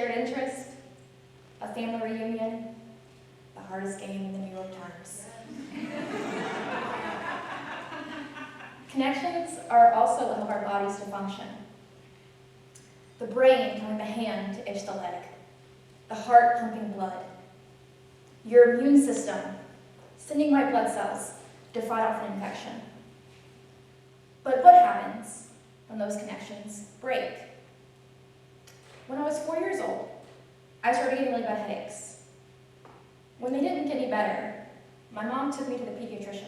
shared interest, a family reunion, the hardest game in the New York Times. Connections are also what help our bodies to function. The brain telling the hand to itch the leg, the heart pumping blood, your immune system sending white blood cells to fight off an infection. But what happens when those connections break? When I was 4 years old, I started getting really bad headaches. When they didn't get any better, my mom took me to the pediatrician,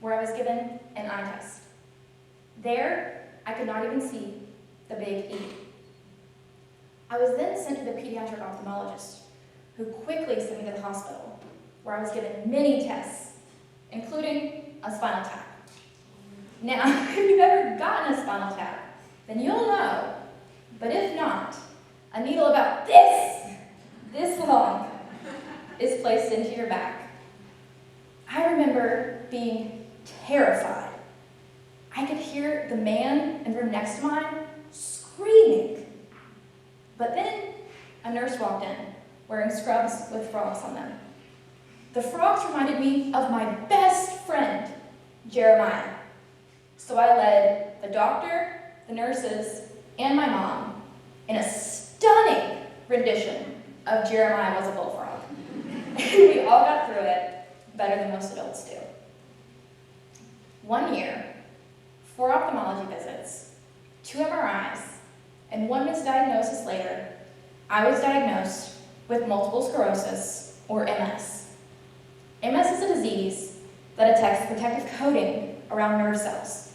where I was given an eye test. There, I could not even see the big E. I was then sent to the pediatric ophthalmologist, who quickly sent me to the hospital, where I was given many tests, including a spinal tap. Now, if you've ever gotten a spinal tap, then you'll know, but if not, a needle about this long, is placed into your back. I remember being terrified. I could hear the man in the room next to mine screaming. But then a nurse walked in, wearing scrubs with frogs on them. The frogs reminded me of my best friend, Jeremiah. So I led the doctor, the nurses, and my mom in a stunning rendition of Jeremiah Was a Bullfrog. We all got through it better than most adults do. 1 year, 4 ophthalmology visits, 2 MRIs, and 1 misdiagnosis later, I was diagnosed with multiple sclerosis, or MS. MS is a disease that attacks the protective coating around nerve cells,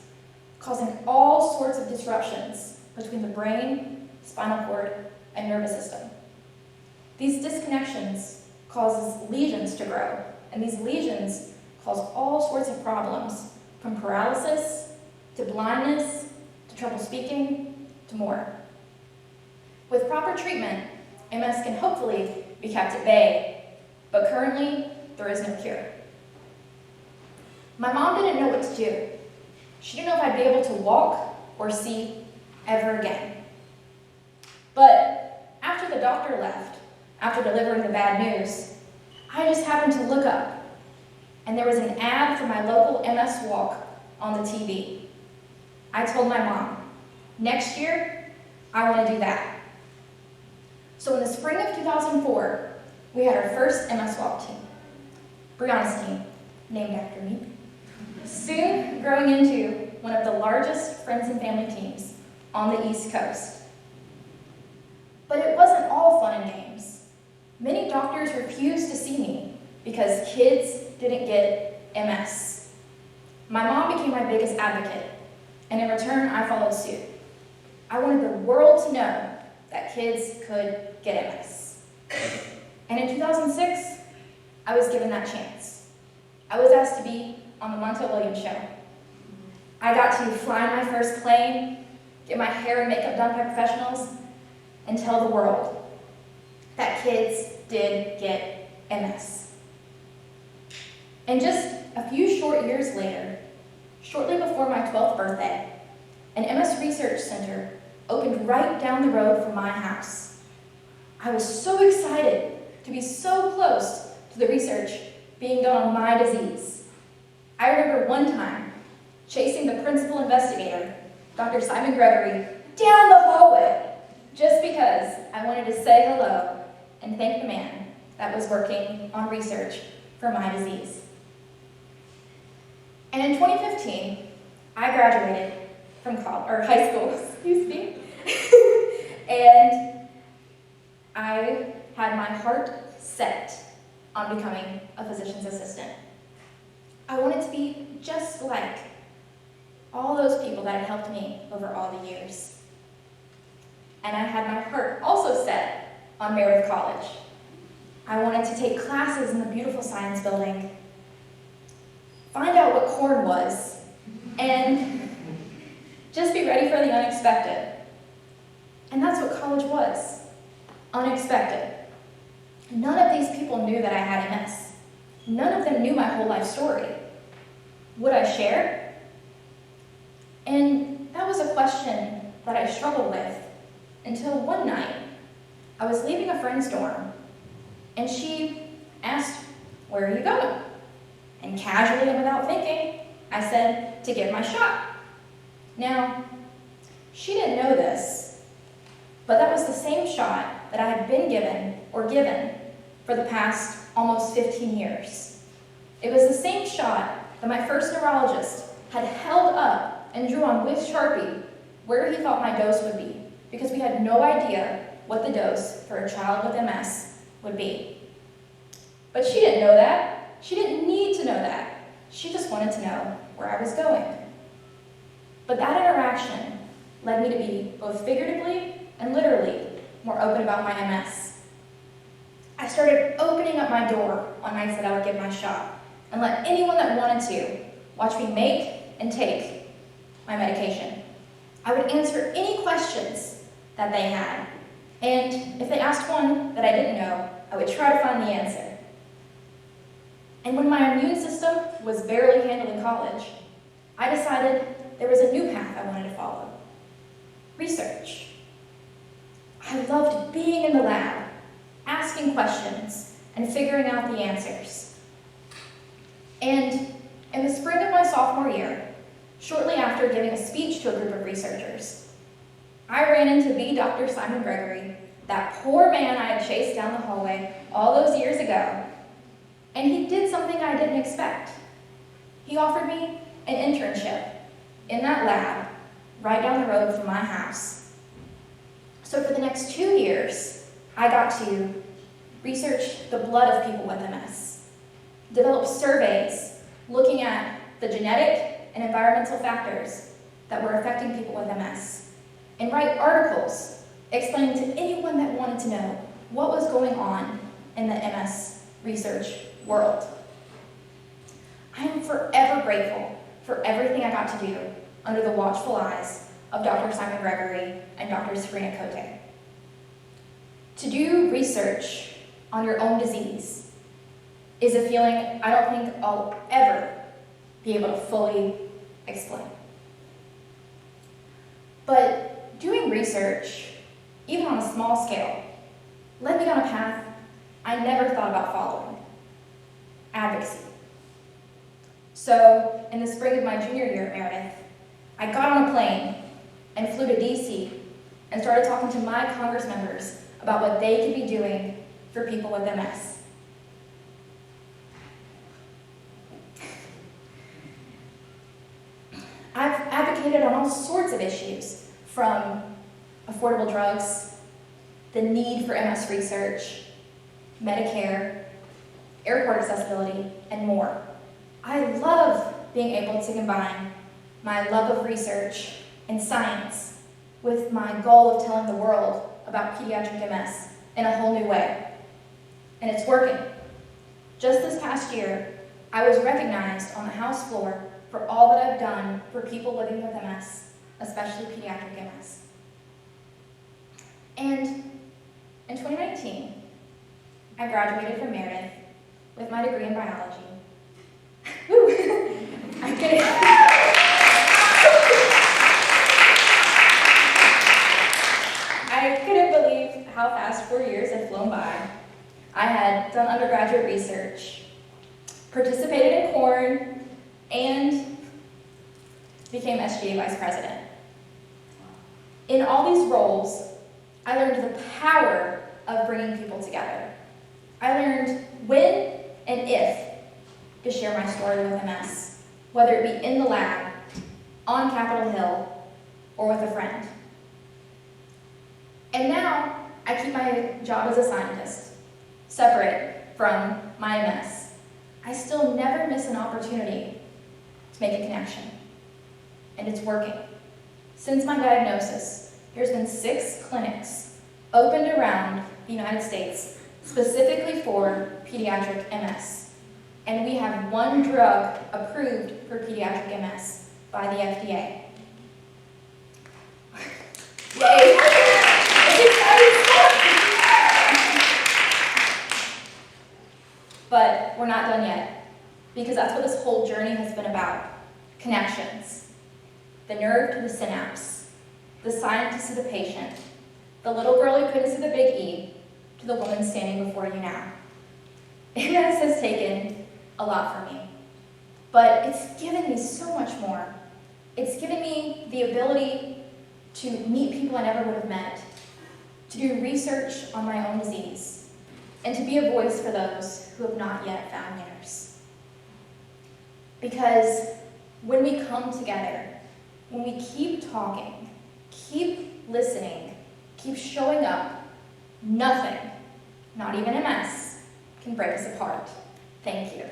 causing all sorts of disruptions between the brain, spinal cord, and nervous system. These disconnections causes lesions to grow, and these lesions cause all sorts of problems, from paralysis, to blindness, to trouble speaking, to more. With proper treatment, MS can hopefully be kept at bay, but currently, there is no cure. My mom didn't know what to do. She didn't know if I'd be able to walk or see ever again. But after the doctor left, after delivering the bad news, I just happened to look up, and there was an ad for my local MS walk on the TV. I told my mom, next year, I want to do that. So in the spring of 2004, we had our first MS walk team, Briana's team, named after me, soon growing into one of the largest friends and family teams on the East Coast. But it wasn't all fun and games. Many doctors refused to see me because kids didn't get MS. My mom became my biggest advocate, and in return, I followed suit. I wanted the world to know that kids could get MS. And in 2006, I was given that chance. I was asked to be on the Montel Williams show. I got to fly my first plane, get my hair and makeup done by professionals, and tell the world that kids did get MS. And just a few short years later, shortly before my 12th birthday, an MS research center opened right down the road from my house. I was so excited to be so close to the research being done on my disease. I remember one time chasing the principal investigator, Dr. Simon Gregory, down the hallway just because I wanted to say hello and thank the man that was working on research for my disease. And in 2015, I graduated from high school, excuse me, and I had my heart set on becoming a physician's assistant. I wanted to be just like all those people that had helped me over all the years. And I had my heart also set on Meredith College. I wanted to take classes in the beautiful science building, find out what corn was, and just be ready for the unexpected. And that's what college was, unexpected. None of these people knew that I had MS. None of them knew my whole life story. Would I share? And that was a question that I struggled with until one night I was leaving a friend's dorm, and she asked, "Where are you going?" And casually and without thinking, I said, "To get my shot." Now, she didn't know this, but that was the same shot that I had been given for the past almost 15 years. It was the same shot that my first neurologist had held up and drew on with Sharpie where he thought my dose would be, because we had no idea what the dose for a child with MS would be. But she didn't know that. She didn't need to know that. She just wanted to know where I was going. But that interaction led me to be, both figuratively and literally, more open about my MS. I started opening up my door on nights that I would give my shot, and let anyone that wanted to watch me make and take my medication. I would answer any questions that they had, and if they asked one that I didn't know, I would try to find the answer. And when my immune system was barely handled in college, I decided there was a new path I wanted to follow: research. I loved being in the lab, asking questions, and figuring out the answers. And in the spring of my sophomore year, shortly after giving a speech to a group of researchers, I ran into the Dr. Simon Gregory, that poor man I had chased down the hallway all those years ago, and he did something I didn't expect. He offered me an internship in that lab right down the road from my house. So for the next 2 years, I got to research the blood of people with MS, develop surveys looking at the genetic and environmental factors that were affecting people with MS, and write articles explaining to anyone that wanted to know what was going on in the MS research world. I am forever grateful for everything I got to do under the watchful eyes of Dr. Simon Gregory and Dr. Sabrina Cote. To do research on your own disease is a feeling I don't think I'll ever be able to fully explain. But doing research, even on a small scale, led me down a path I never thought about following: advocacy. So, in the spring of my junior year at Meredith, I got on a plane and flew to DC and started talking to my Congress members about what they could be doing for people with MS. I've advocated on all sorts of issues, from affordable drugs, the need for MS research, Medicare, airport accessibility, and more. I love being able to combine my love of research and science with my goal of telling the world about pediatric MS in a whole new way. And it's working. Just this past year, I was recognized on the House floor for all that I've done for people living with MS, especially pediatric MS. And in 2019, I graduated from Meredith with my degree in biology. Woo! I'm kidding. I couldn't believe how fast 4 years had flown by. I had done undergraduate research, participated in corn, and became SGA vice president. In all these roles, I learned the power of bringing people together. I learned when and if to share my story with MS, whether it be in the lab, on Capitol Hill, or with a friend. And now, I keep my job as a scientist separate from my MS. I still never miss an opportunity to make a connection. And it's working. Since my diagnosis, there's been 6 clinics opened around the United States specifically for pediatric MS. And we have 1 drug approved for pediatric MS by the FDA. Yay! It's exciting stuff! But we're not done yet, because that's what this whole journey has been about: connections. The nerve to the synapse, the scientist to the patient, the little girl who couldn't see the big E, to the woman standing before you now. MS has taken a lot from me, but it's given me so much more. It's given me the ability to meet people I never would have met, to do research on my own disease, and to be a voice for those who have not yet found theirs. Because when we come together, when we keep talking, keep listening, keep showing up, nothing, not even MS, can break us apart. Thank you.